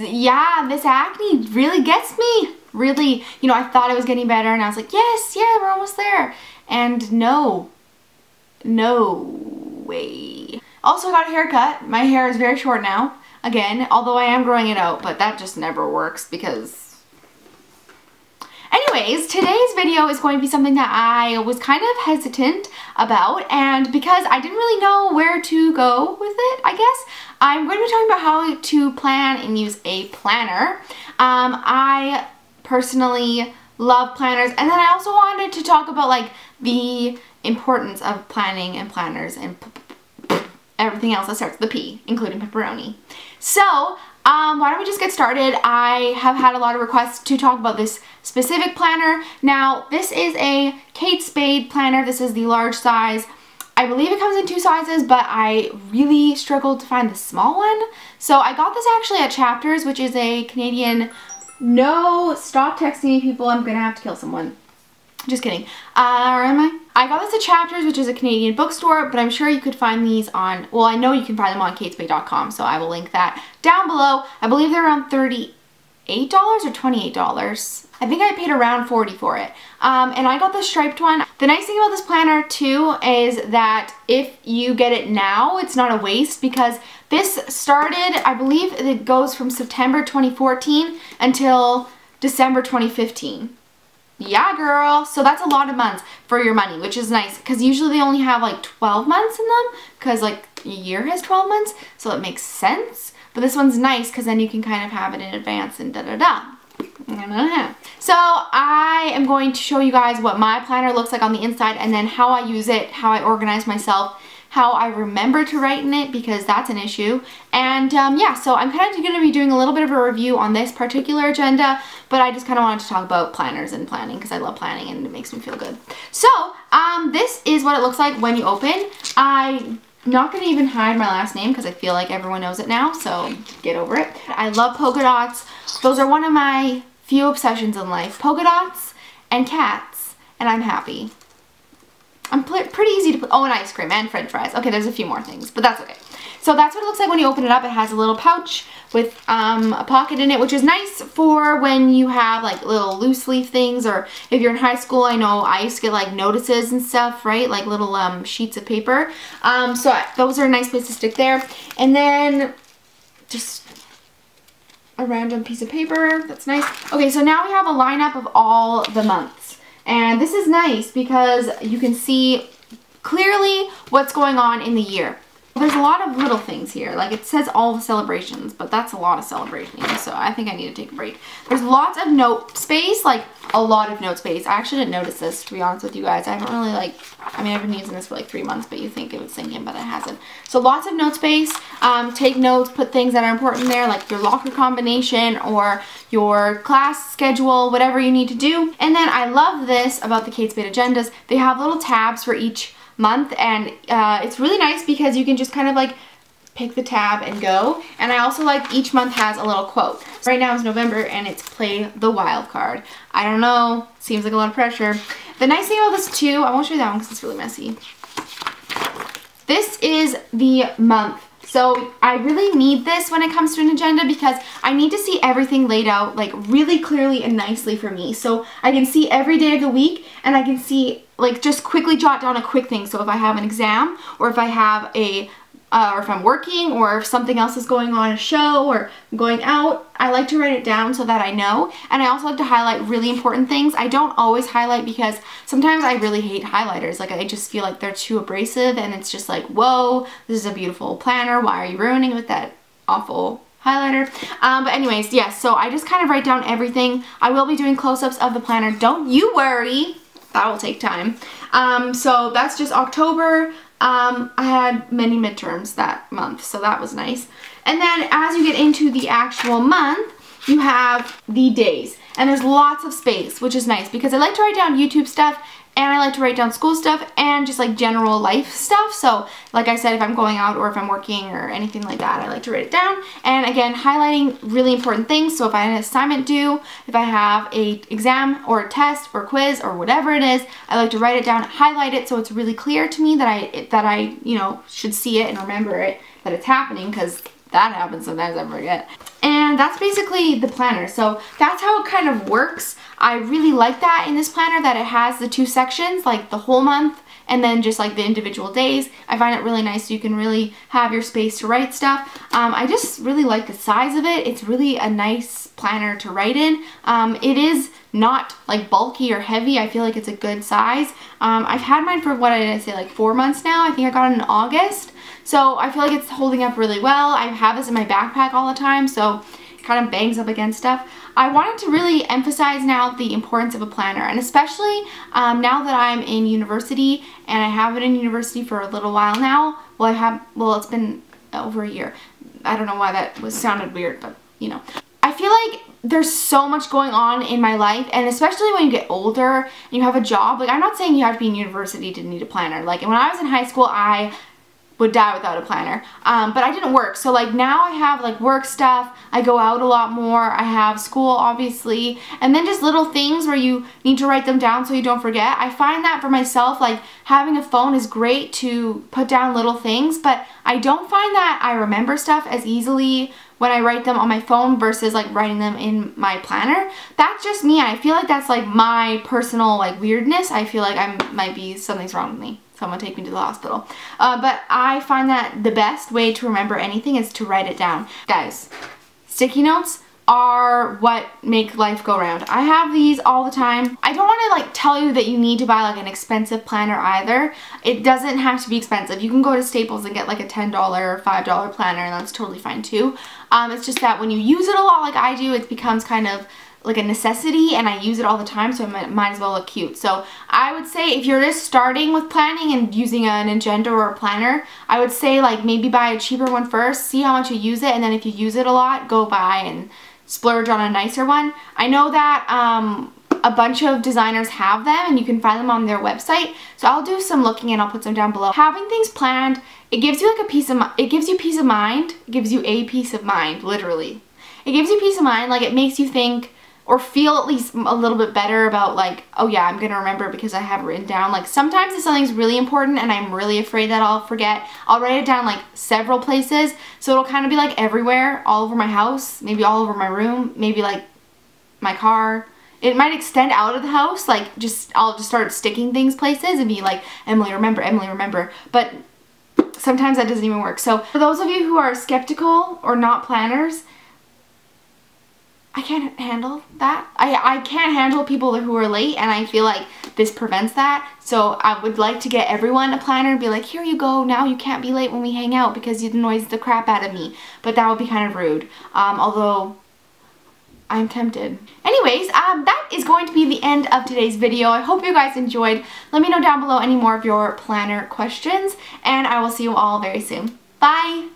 Yeah, this acne really gets me. Really, you know, I thought I was getting better and I was like, yes, yeah, we're almost there. And no way. Also, I got a haircut. My hair is very short now. Again, although I am growing it out, but that just never works because... Anyways, today's video is going to be something that I was kind of hesitant about, and because I didn't really know where to go with it, I guess, I'm going to be talking about how to plan and use a planner. I personally love planners, and then I also wanted to talk about like the importance of planning and planners and everything else that starts with the P, including pepperoni. So, why don't we just get started? I have had a lot of requests to talk about this specific planner. Now, this is a Kate Spade planner. This is the large size. I believe it comes in 2 sizes, but I really struggled to find the small one. So I got this actually at Chapters, which is a Canadian... No, stop texting me, people. I'm gonna have to kill someone. Just kidding. Or am I? I got this at Chapters, which is a Canadian bookstore, but I'm sure you could find these on, well, I know you can find them on katespade.com, so I will link that down below. I believe they're around $38 or $28. I think I paid around $40 for it. And I got the striped one. The nice thing about this planner too is that if you get it now, it's not a waste, because this started, I believe it goes from September 2014 until December 2015. Yeah, girl. So that's a lot of months for your money, which is nice, because usually they only have like 12 months in them, because like a year has 12 months, so it makes sense. But this one's nice because then you can kind of have it in advance and da-da-da. So I am going to show you guys what my planner looks like on the inside, and then how I use it, how I organize myself, how I remember to write in it, because that's an issue. And yeah, so I'm kind of going to be doing a little bit of a review on this particular agenda, but I just kind of wanted to talk about planners and planning because I love planning and it makes me feel good. So this is what it looks like when you open. I'm not going to even hide my last name because I feel like everyone knows it now, so get over it. I love polka dots. Those are one of my few obsessions in life. Polka dots and cats, and I'm happy. I'm pretty easy to put, oh, and ice cream and french fries. Okay, there's a few more things, but that's okay. So that's what it looks like when you open it up. It has a little pouch with a pocket in it, which is nice for when you have like little loose leaf things, or if you're in high school. I know I used to get like notices and stuff, right? Like little sheets of paper. Those are a nice place to stick there. And then just a random piece of paper. That's nice. Okay, so now we have a lineup of all the months. And this is nice because you can see clearly what's going on in the year. There's a lot of little things here. Like it says all the celebrations, but that's a lot of celebrating. So I think I need to take a break. There's lots of note space, like a lot of note space. I actually didn't notice this, to be honest with you guys. I haven't really I mean, I've been using this for like 3 months, but you think it would sink in, but it hasn't. So lots of note space. Take notes, put things that are important there, like your locker combination or your class schedule, whatever you need to do. And then I love this about the Kate Spade agendas. They have little tabs for each month, and it's really nice because you can just kind of like pick the tab and go. And I also like each month has a little quote. Right now is November and it's play the wild card. I don't know, seems like a lot of pressure. The nice thing about this too, I won't show you that one because it's really messy. This is the month. So I really need this when it comes to an agenda because I need to see everything laid out like really clearly and nicely for me. So I can see every day of the week, and I can see like just quickly jot down a quick thing. So if I have an exam, or if I have a or if I'm working, or if something else is going on, a show, or going out, I like to write it down so that I know. And I also like to highlight really important things. I don't always highlight because sometimes I really hate highlighters. Like I just feel like they're too abrasive, and it's just like, whoa, this is a beautiful planner. Why are you ruining it with that awful highlighter? But anyways, yes, so I just kind of write down everything. I will be doing close-ups of the planner. Don't you worry. That will take time. So that's just October. I had many midterms that month, so that was nice. And then as you get into the actual month, you have the days. And there's lots of space, which is nice because I like to write down YouTube stuff, and I like to write down school stuff and just like general life stuff. So like I said, if I'm going out or if I'm working or anything like that, I like to write it down. And again, highlighting really important things. So if I have an assignment due, if I have a exam or a test or quiz or whatever it is, I like to write it down, highlight it so it's really clear to me that I you know, should see it and remember it, that it's happening, because that happens sometimes, I forget. And that's basically the planner. So that's how it kind of works. I really like that in this planner, that it has the 2 sections, like the whole month and then just like the individual days. I find it really nice so you can really have your space to write stuff. I just really like the size of it. It's really a nice planner to write in. It is not like bulky or heavy. I feel like it's a good size. I've had mine for, what did I say, like 4 months now. I think I got it in August. So I feel like it's holding up really well. I have this in my backpack all the time, so it kind of bangs up against stuff. I wanted to really emphasize now the importance of a planner, and especially now that I'm in university, and I have been in university for a little while now. Well, it's been over a year. I don't know why that sounded weird, but you know. I feel like there's so much going on in my life, and especially when you get older and you have a job. Like, I'm not saying you have to be in university to need a planner. Like, when I was in high school, I would die without a planner, but I didn't work. So like now I have like work stuff, I go out a lot more, I have school obviously, and then just little things where you need to write them down so you don't forget. I find that for myself, like having a phone is great to put down little things, but I don't find that I remember stuff as easily when I write them on my phone versus like writing them in my planner. That's just me, and I feel like that's like my personal like weirdness. I feel like something's wrong with me. Someone take me to the hospital. But I find that the best way to remember anything is to write it down. Guys, sticky notes are what make life go round. I have these all the time. I don't want to like tell you that you need to buy like an expensive planner either. It doesn't have to be expensive. You can go to Staples and get like a $10 or $5 planner, and that's totally fine too. It's just that when you use it a lot like I do, it becomes kind of like a necessity, and I use it all the time, so it might as well look cute. So I would say if you're just starting with planning and using an agenda or a planner, I would say like maybe buy a cheaper one first, see how much you use it, and then if you use it a lot, go buy and splurge on a nicer one. I know that a bunch of designers have them, and you can find them on their website, so I'll do some looking and I'll put them down below. Having things planned, it gives you like peace of mind, it gives you a peace of mind, literally. It gives you peace of mind, like it makes you think or feel at least a little bit better about like, oh yeah, I'm gonna remember because I have it written down. Like sometimes if something's really important and I'm really afraid that I'll forget, I'll write it down like several places, so it'll kind of be like everywhere, all over my house, maybe all over my room, maybe like my car. It might extend out of the house, like I'll just start sticking things places and be like, Emily, remember. But sometimes that doesn't even work. So for those of you who are skeptical or not planners, I can't handle that. I can't handle people who are late, and I feel like this prevents that. So I would like to get everyone a planner and be like, here you go, now you can't be late when we hang out because you annoys the crap out of me. But that would be kind of rude, although I'm tempted. Anyways, that is going to be the end of today's video. I hope you guys enjoyed. Let me know down below any more of your planner questions, and I will see you all very soon. Bye!